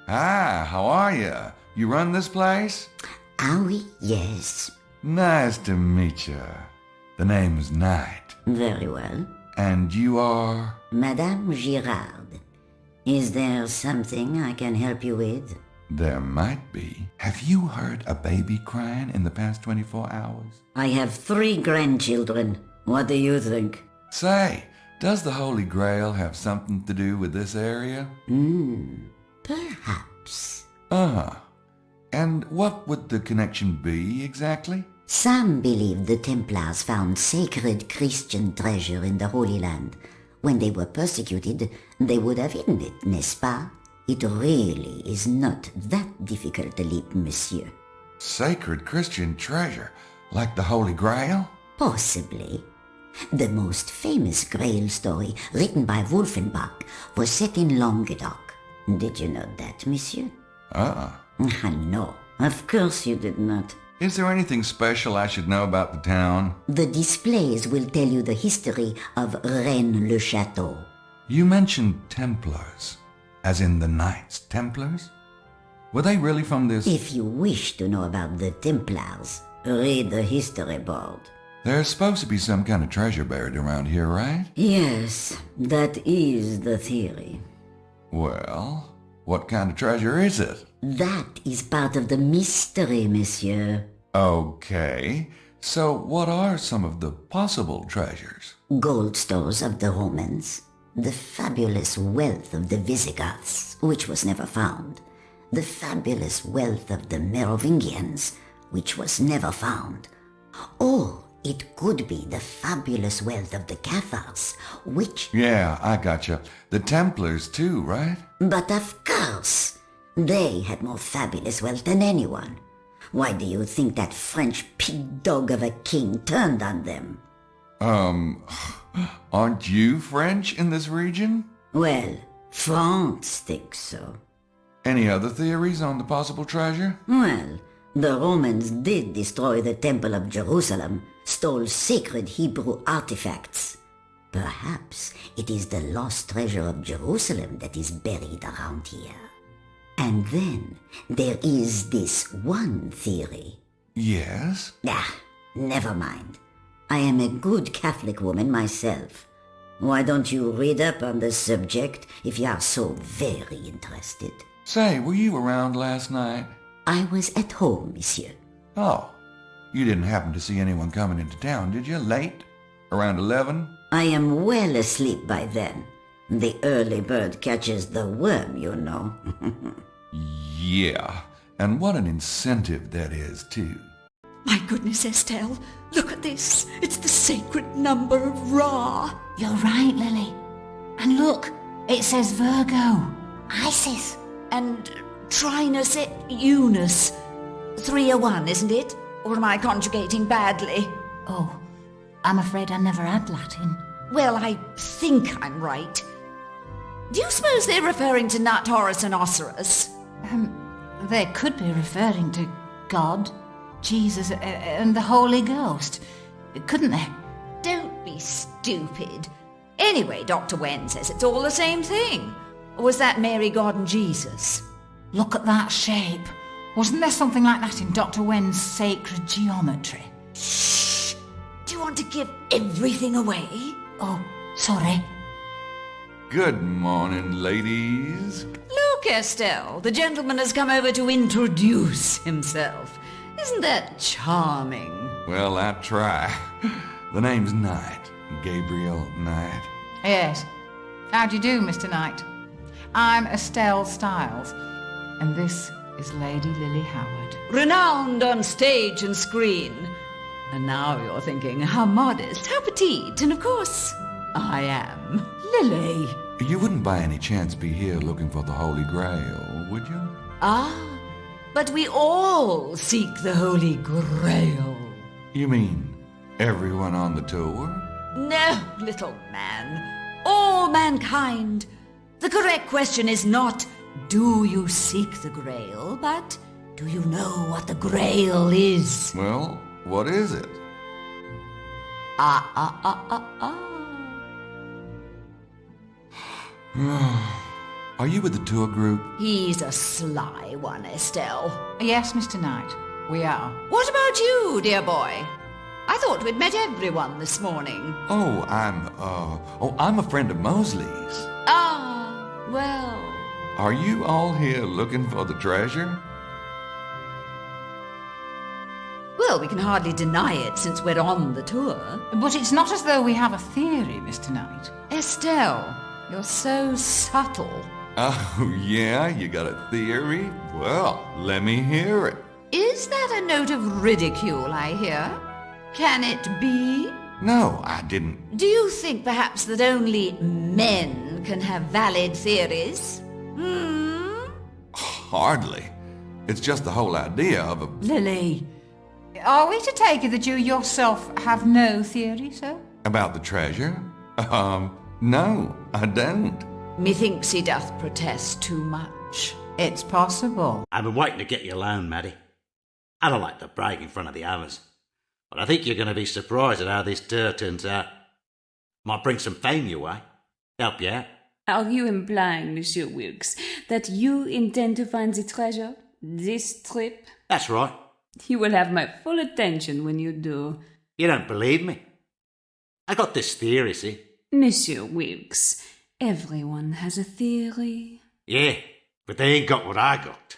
Hi, how are you? You run this place? Ah oui, yes. Nice to meet you. The name's Knight. Very well. And you are? Madame Girard. Is there something I can help you with? There might be. Have you heard a baby crying in the past 24 hours? I have 3 grandchildren. What do you think? Say, does the Holy Grail have something to do with this area? Perhaps. Uh-huh. And what would the connection be exactly? Some believe the Templars found sacred Christian treasure in the Holy Land. When they were persecuted, they would have hidden it, n'est-ce pas? It really is not that difficult a leap, monsieur. Sacred Christian treasure, like the Holy Grail? Possibly. The most famous Grail story, written by Wolfenbach, was set in Languedoc. Did you know that, monsieur? No, of course you did not. Is there anything special I should know about the town? The displays will tell you the history of Rennes-le-Château. You mentioned Templars, as in the Knights Templars? Were they really from this? If you wish to know about the Templars, read the history board. There's supposed to be some kind of treasure buried around here, right? Yes, that is the theory. Well, what kind of treasure is it? That is part of the mystery, monsieur. Okay, so what are some of the possible treasures? Gold stores of the Romans, the fabulous wealth of the Visigoths, which was never found, the fabulous wealth of the Merovingians, which was never found, or it could be the fabulous wealth of the Cathars, which... Yeah, I gotcha. The Templars too, right? But of course, they had more fabulous wealth than anyone. Why do you think that French pig dog of a king turned on them? Aren't you French in this region? Well, France thinks so. Any other theories on the possible treasure? Well, the Romans did destroy the Temple of Jerusalem, stole sacred Hebrew artifacts. Perhaps it is the lost treasure of Jerusalem that is buried around here. And then there is this one theory. Yes? Never mind. I am a good Catholic woman myself. Why don't you read up on the subject if you are so very interested? Say, were you around last night? I was at home, monsieur. Oh, you didn't happen to see anyone coming into town, did you? Late? Around 11? I am well asleep by then. The early bird catches the worm, you know. Yeah, and what an incentive that is, too. My goodness, Estelle, look at this. It's the sacred number of Ra. You're right, Lily. And look, it says Virgo, Isis. And Trinus et Unus. 301, isn't it? Or am I conjugating badly? Oh, I'm afraid I never had Latin. Well, I think I'm right. Do you suppose they're referring to Nut, Horus and Osiris? They could be referring to God, Jesus, and the Holy Ghost, couldn't they? Don't be stupid. Anyway, Dr. Wen says it's all the same thing. Or was that Mary, God and Jesus? Look at that shape. Wasn't there something like that in Dr. Wen's sacred geometry? Shh! Do you want to give everything away? Oh, sorry. Good morning, ladies. Look, Estelle, the gentleman has come over to introduce himself. Isn't that charming? Well, I try. The name's Knight. Gabriel Knight. Yes. How do you do, Mr. Knight? I'm Estelle Stiles, and this is Lady Lily Howard. Renowned on stage and screen. And now you're thinking, how modest, how petite, and of course, I am Lily. You wouldn't by any chance be here looking for the Holy Grail, would you? Ah, but we all seek the Holy Grail. You mean everyone on the tour? No, little man. All mankind. The correct question is not, do you seek the Grail, but do you know what the Grail is? Well, what is it? Are you with the tour group? He's a sly one, Estelle. Yes, Mr. Knight, we are. What about you, dear boy? I thought we'd met everyone this morning. Oh, I'm a friend of Mosley's. Ah, well... Are you all here looking for the treasure? Well, we can hardly deny it since we're on the tour. But it's not as though we have a theory, Mr. Knight. Estelle, you're so subtle. Oh, yeah? You got a theory? Well, let me hear it. Is that a note of ridicule I hear? Can it be? No, I didn't. Do you think perhaps that only men can have valid theories? Hardly. It's just the whole idea of a... Lily. Are we to take it that you yourself have no theory, sir? About the treasure? No, I don't. Methinks he doth protest too much. It's possible. I've been waiting to get you alone, Maddie. I don't like to brag in front of the others, but I think you're going to be surprised at how this tour turns out. Might bring some fame your way. Help you out. Are you implying, Monsieur Wilkes, that you intend to find the treasure this trip? That's right. You will have my full attention when you do. You don't believe me? I got this theory, see? Monsieur Wilkes, everyone has a theory. Yeah, but they ain't got what I got.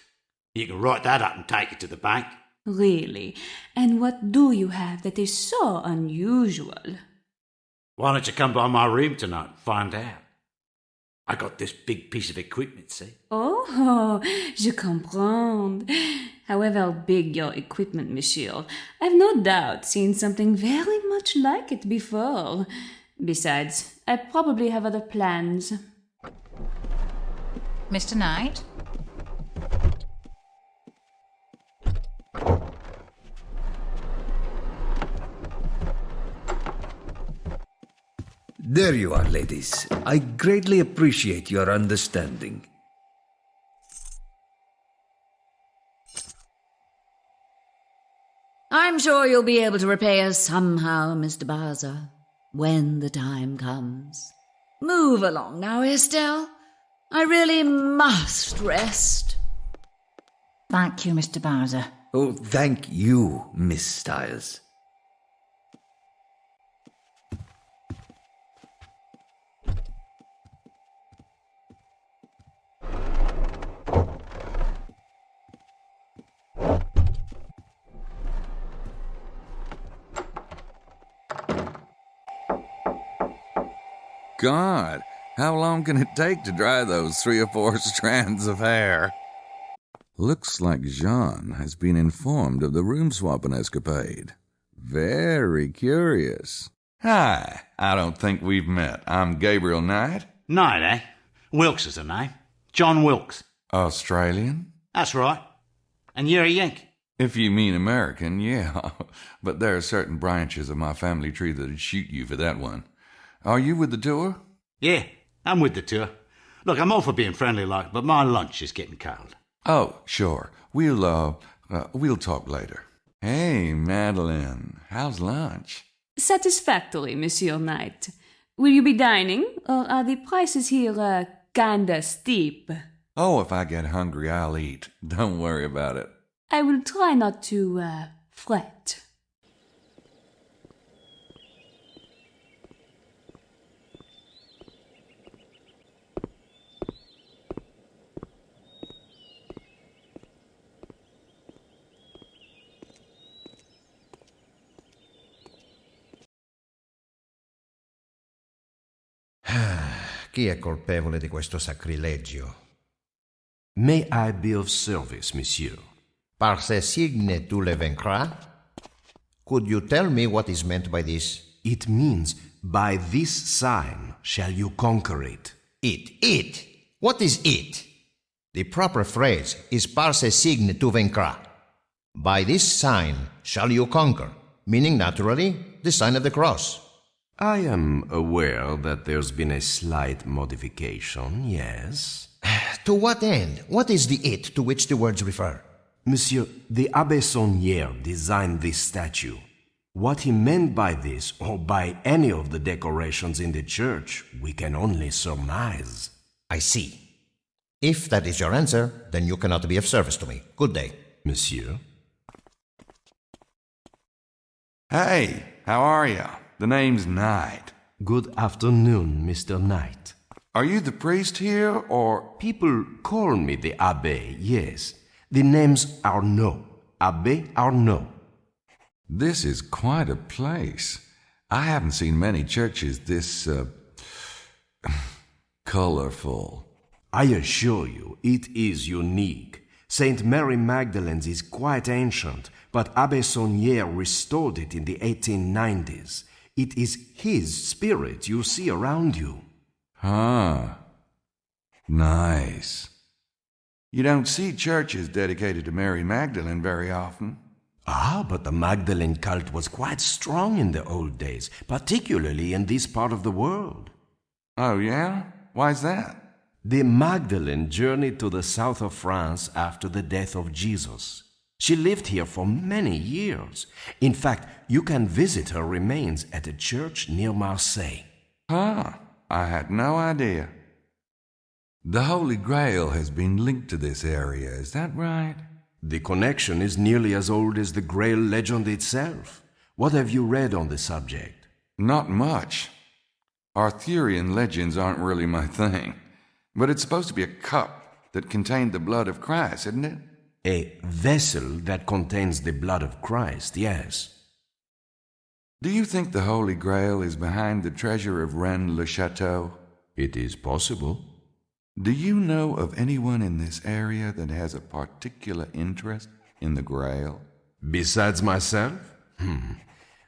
You can write that up and take it to the bank. Really? And what do you have that is so unusual? Why don't you come by my room tonight and find out? I got this big piece of equipment, see? Oh, je comprends. However big your equipment, monsieur, I've no doubt seen something very much like it before. Besides, I probably have other plans. Mr. Knight? There you are, ladies. I greatly appreciate your understanding. I'm sure you'll be able to repay us somehow, Mr. Bowser, when the time comes. Move along now, Estelle. I really must rest. Thank you, Mr. Bowser. Oh, thank you, Miss Styles. God, how long can it take to dry those 3 or 4 strands of hair? Looks like Jean has been informed of the room-swapping escapade. Very curious. Hi, I don't think we've met. I'm Gabriel Knight. Knight, eh? Wilkes is the name. John Wilkes. Australian? That's right. And you're a Yank. If you mean American, yeah. But there are certain branches of my family tree that'd shoot you for that one. Are you with the tour? Yeah, I'm with the tour. Look, I'm all for being friendly-like, but my lunch is getting cold. Oh, sure. We'll talk later. Hey, Madeline, how's lunch? Satisfactory, Monsieur Knight. Will you be dining, or are the prices here, kinda steep? Oh, if I get hungry, I'll eat. Don't worry about it. I will try not to, fret. Chi è colpevole di questo sacrilegio? May I be of service, monsieur? Par ce signe tu le vaincras? Could you tell me what is meant by this? It means, by this sign shall you conquer it. It. What is it? The proper phrase is par ce signe tu vaincras. By this sign shall you conquer, meaning naturally the sign of the cross. I am aware that there's been a slight modification, yes. To what end? What is the it to which the words refer? Monsieur, the Abbé Saunière designed this statue. What he meant by this, or by any of the decorations in the church, we can only surmise. I see. If that is your answer, then you cannot be of service to me. Good day. Monsieur? Hey, how are you? The name's Knight. Good afternoon, Mr. Knight. Are you the priest here, or... People call me the Abbé, yes. The names Arnaud. Abbé Arnaud. This is quite a place. I haven't seen many churches this, colorful. I assure you, it is unique. Saint Mary Magdalene's is quite ancient, but Abbé Saunière restored it in the 1890s. It is his spirit you see around you. Huh. Nice. You don't see churches dedicated to Mary Magdalene very often. Ah, but the Magdalene cult was quite strong in the old days, particularly in this part of the world. Oh, yeah? Why's that? The Magdalene journeyed to the south of France after the death of Jesus. She lived here for many years. In fact, you can visit her remains at a church near Marseille. Huh. I had no idea. The Holy Grail has been linked to this area, is that right? The connection is nearly as old as the Grail legend itself. What have you read on the subject? Not much. Arthurian legends aren't really my thing. But it's supposed to be a cup that contained the blood of Christ, isn't it? A vessel that contains the blood of Christ, yes. Do you think the Holy Grail is behind the treasure of Rennes-le-Château? It is possible. Do you know of anyone in this area that has a particular interest in the Grail? Besides myself?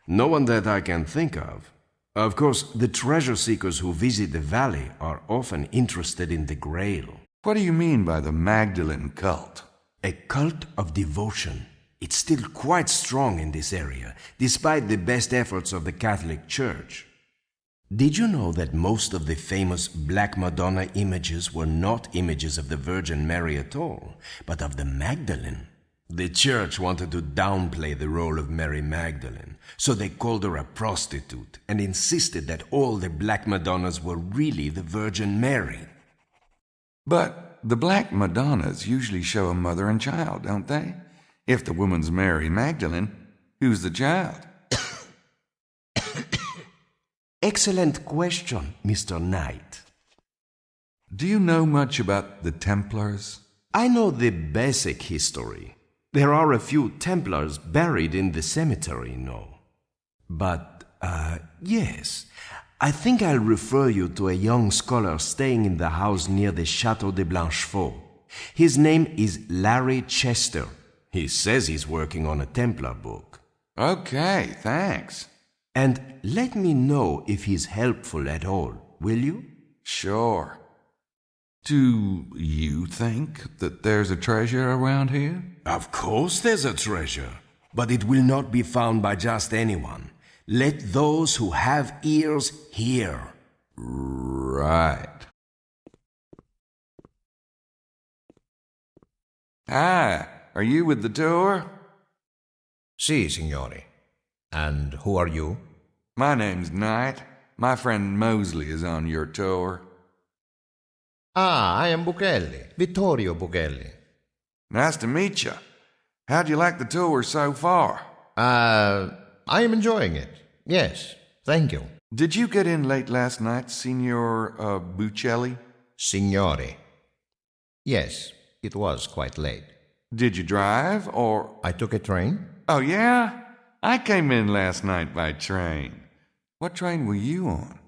No one that I can think of. Of course, the treasure seekers who visit the valley are often interested in the Grail. What do you mean by the Magdalene cult? A cult of devotion. It's still quite strong in this area, despite the best efforts of the Catholic Church. Did you know that most of the famous Black Madonna images were not images of the Virgin Mary at all, but of the Magdalene? The Church wanted to downplay the role of Mary Magdalene, so they called her a prostitute and insisted that all the Black Madonnas were really the Virgin Mary. But the Black Madonnas usually show a mother and child, don't they? If the woman's Mary Magdalene, who's the child? Excellent question, Mr. Knight. Do you know much about the Templars? I know the basic history. There are a few Templars buried in the cemetery, no. But, yes, I think I'll refer you to a young scholar staying in the house near the Château de Blanchefort. His name is Larry Chester. He says he's working on a Templar book. Okay, thanks. And let me know if he's helpful at all, will you? Sure. Do you think that there's a treasure around here? Of course there's a treasure, but it will not be found by just anyone. Let those who have ears hear. Right. Hi, are you with the tour? Si, signore. And who are you? My name's Knight. My friend Mosley is on your tour. Ah, I am Buchelli, Vittorio Buchelli. Nice to meet you. How'd you like the tour so far? I am enjoying it. Yes, thank you. Did you get in late last night, Signor Buchelli? Signore. Yes, it was quite late. Did you drive, or... I took a train. Oh, yeah? I came in last night by train. What train were you on?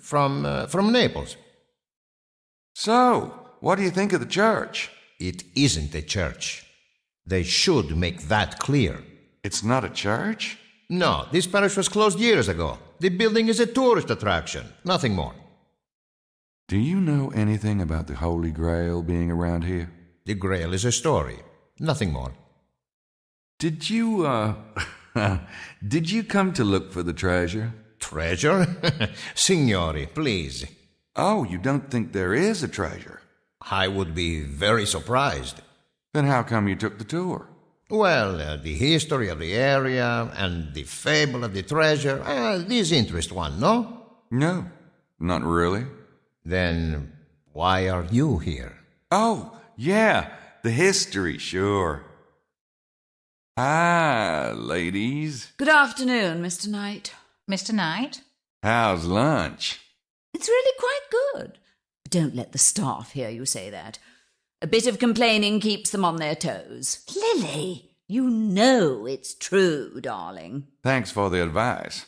From Naples. So, what do you think of the church? It isn't a church. They should make that clear. It's not a church? No, this parish was closed years ago. The building is a tourist attraction, nothing more. Do you know anything about the Holy Grail being around here? The Grail is a story, nothing more. Did you come to look for the treasure? Treasure? Signori, please. Oh, you don't think there is a treasure? I would be very surprised. Then how come you took the tour? Well, the history of the area and the fable of the treasure, these interest one, no? No, not really. Then Why are you here? Oh, yeah, the history, sure. Ah, ladies. Good afternoon, Mr. Knight. Mr. Knight? How's lunch? It's really quite good. Don't let the staff hear you say that. A bit of complaining keeps them on their toes. Lily, you know it's true, darling. Thanks for the advice.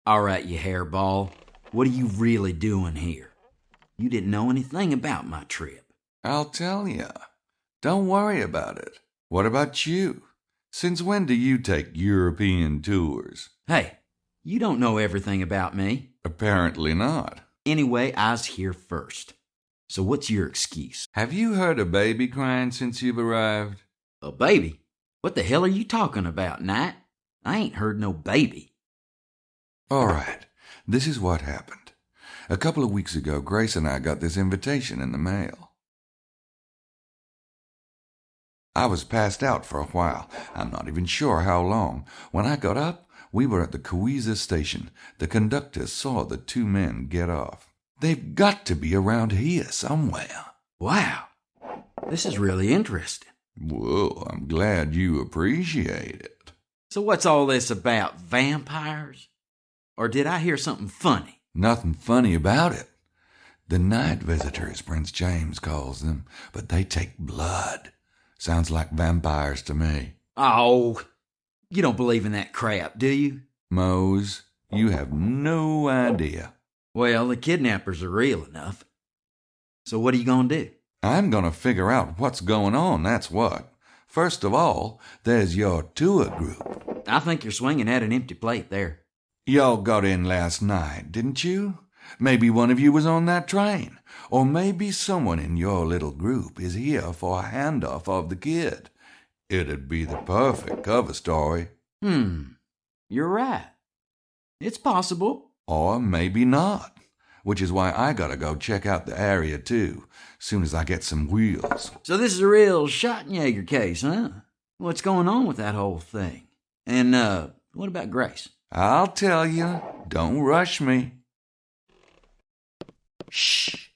All right, you hairball. What are you really doing here? You didn't know anything about my trip. I'll tell you. Don't worry about it. What about you? Since when do you take European tours? Hey, you don't know everything about me. Apparently not. Anyway, I was here first. So what's your excuse? Have you heard a baby crying since you've arrived? A baby? What the hell are you talking about, Knight? I ain't heard no baby. All right, this is what happened. A couple of weeks ago, Grace and I got this invitation in the mail. I was passed out for a while. I'm not even sure how long. When I got up, we were at the Cowesa station. The conductor saw the two men get off. They've got to be around here somewhere. Wow, this is really interesting. Well, I'm glad you appreciate it. So what's all this about, vampires? Or did I hear something funny? Nothing funny about it. The night visitors, Prince James calls them, but they take blood. Sounds like vampires to me. Oh, you don't believe in that crap, do you? Mose, you have no idea. Well, the kidnappers are real enough. So what are you gonna do? I'm gonna figure out what's going on, that's what. First of all, there's your tour group. I think you're swinging at an empty plate there. Y'all got in last night, didn't you? Maybe one of you was on that train. Or maybe someone in your little group is here for a handoff of the kid. It'd be the perfect cover story. You're right. It's possible. Or maybe not. Which is why I gotta go check out the area too, soon as I get some wheels. So this is a real Schottenjäger case, huh? What's going on with that whole thing? And, what about Grace? I'll tell you. Don't rush me. Shh.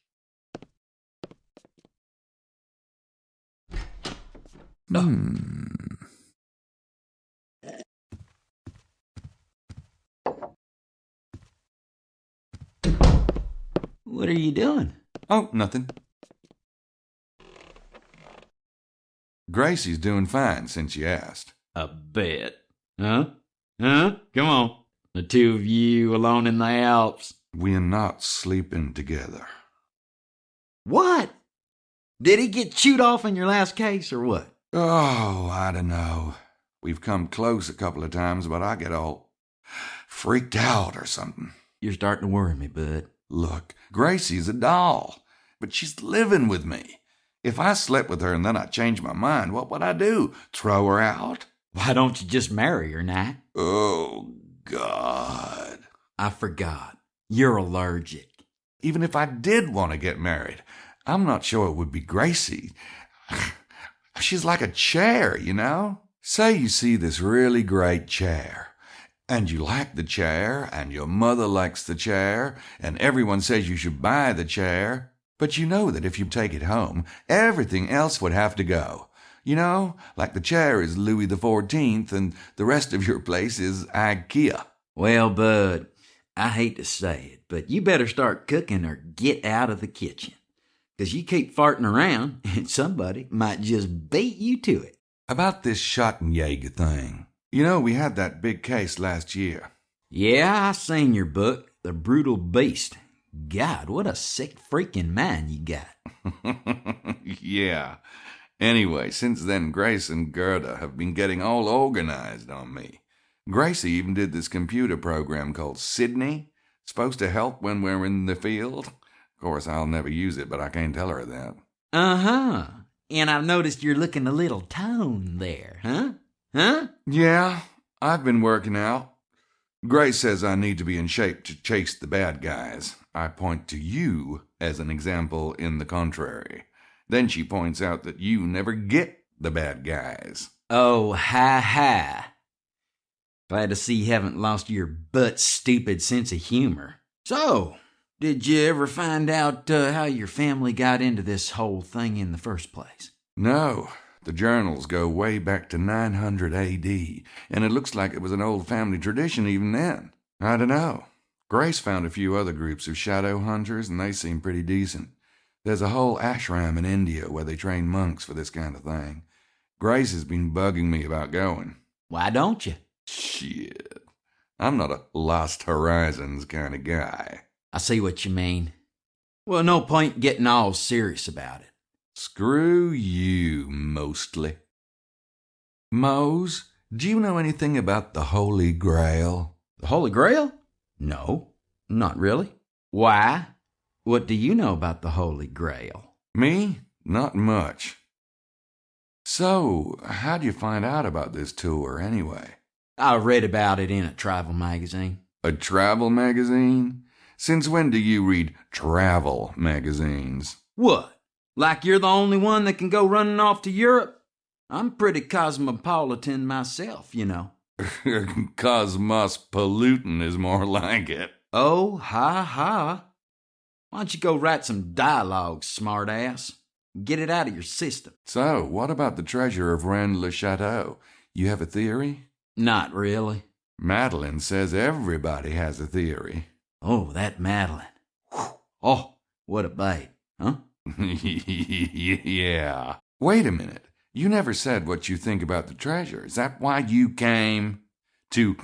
What are you doing? Oh, nothing. Gracie's doing fine since you asked. I bet. Huh? Huh? Come on. The two of you alone in the Alps. We're not sleeping together. What? Did he get chewed off in your last case or what? Oh, I don't know. We've come close a couple of times, but I get all freaked out or something. You're starting to worry me, bud. Look, Gracie's a doll, but she's living with me. If I slept with her and then I changed my mind, what would I do? Throw her out? Why don't you just marry her, Knight? Oh, God. I forgot. You're allergic. Even if I did want to get married, I'm not sure it would be Gracie. She's like a chair, you know? Say you see this really great chair, and you like the chair, and your mother likes the chair, and everyone says you should buy the chair, but you know that if you take it home, everything else would have to go. You know, like the chair is Louis XIV, and the rest of your place is IKEA. Well, bud, I hate to say it, but you better start cooking or get out of the kitchen. 'Cause you keep farting around, and somebody might just beat you to it. About this Schottenjäger thing. You know, we had that big case last year. Yeah, I seen your book, The Brutal Beast. God, what a sick freaking mind you got. Yeah. Anyway, since then, Grace and Gerda have been getting all organized on me. Gracie even did this computer program called Sydney. It's supposed to help when we're in the field. Of course, I'll never use it, but I can't tell her that. Uh-huh. And I've noticed you're looking a little toned there, huh? Huh? Yeah, I've been working out. Grace says I need to be in shape to chase the bad guys. I point to you as an example in the contrary. Then she points out that you never get the bad guys. Oh, ha. Glad to see you haven't lost your butt-stupid sense of humor. So, did you ever find out how your family got into this whole thing in the first place? No. The journals go way back to 900 A.D., and it looks like it was an old family tradition even then. I don't know. Grace found a few other groups of shadow hunters, and they seem pretty decent. There's a whole ashram in India where they train monks for this kind of thing. Grace has been bugging me about going. Why don't you? Shit. I'm not a Lost Horizons kind of guy. I see what you mean. Well, no point getting all serious about it. Screw you, mostly. Mose, do you know anything about the Holy Grail? The Holy Grail? No, not really. Why? What do you know about the Holy Grail? Me? Not much. So, how'd you find out about this tour, anyway? I read about it in a travel magazine. A travel magazine? Since when do you read travel magazines? What? Like you're the only one that can go running off to Europe? I'm pretty cosmopolitan myself, you know. Cosmopolitan is more like it. Oh, ha ha. Why don't you go write some dialogue, smartass? Get it out of your system. So, what about the treasure of Rennes-le-Château? You have a theory? Not really. Madeline says everybody has a theory. Oh, that Madeline. Whew. Oh, what a babe, huh? Yeah. Wait a minute. You never said what you think about the treasure. Is that why you came? To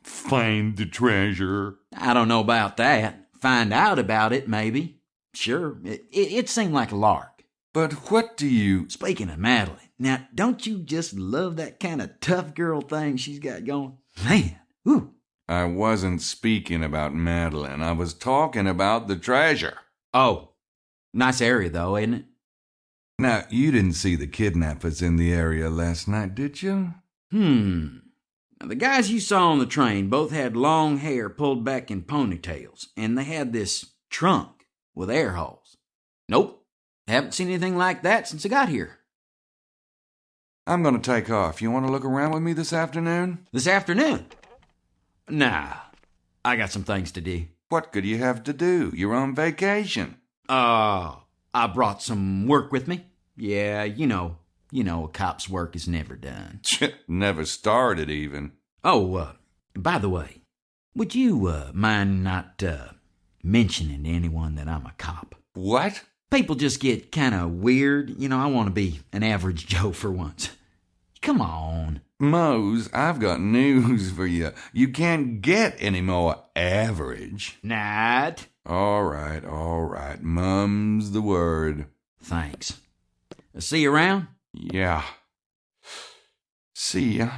find the treasure? I don't know about that. Find out about it, maybe. Sure, it seemed like a lark. But what do you... Speaking of Madeline, now, don't you just love that kind of tough girl thing she's got going? Man, whew. I wasn't speaking about Madeline. I was talking about the treasure. Oh, nice area, though, isn't it? Now, you didn't see the kidnappers in the area last night, did you? Now, the guys you saw on the train both had long hair pulled back in ponytails, and they had this trunk with air holes. Nope. Haven't seen anything like that since I got here. I'm going to take off. You want to look around with me this afternoon? This afternoon? Nah, I got some things to do. What could you have to do? You're on vacation. I brought some work with me. Yeah, you know, a cop's work is never done. Never started, even. Oh, by the way, would you mind not mentioning to anyone that I'm a cop? What? People just get kind of weird. You know, I want to be an average Joe for once. Come on. Mose, I've got news for you. You can't get any more average. Not. All right. Mum's the word. Thanks. See you around? Yeah. See ya.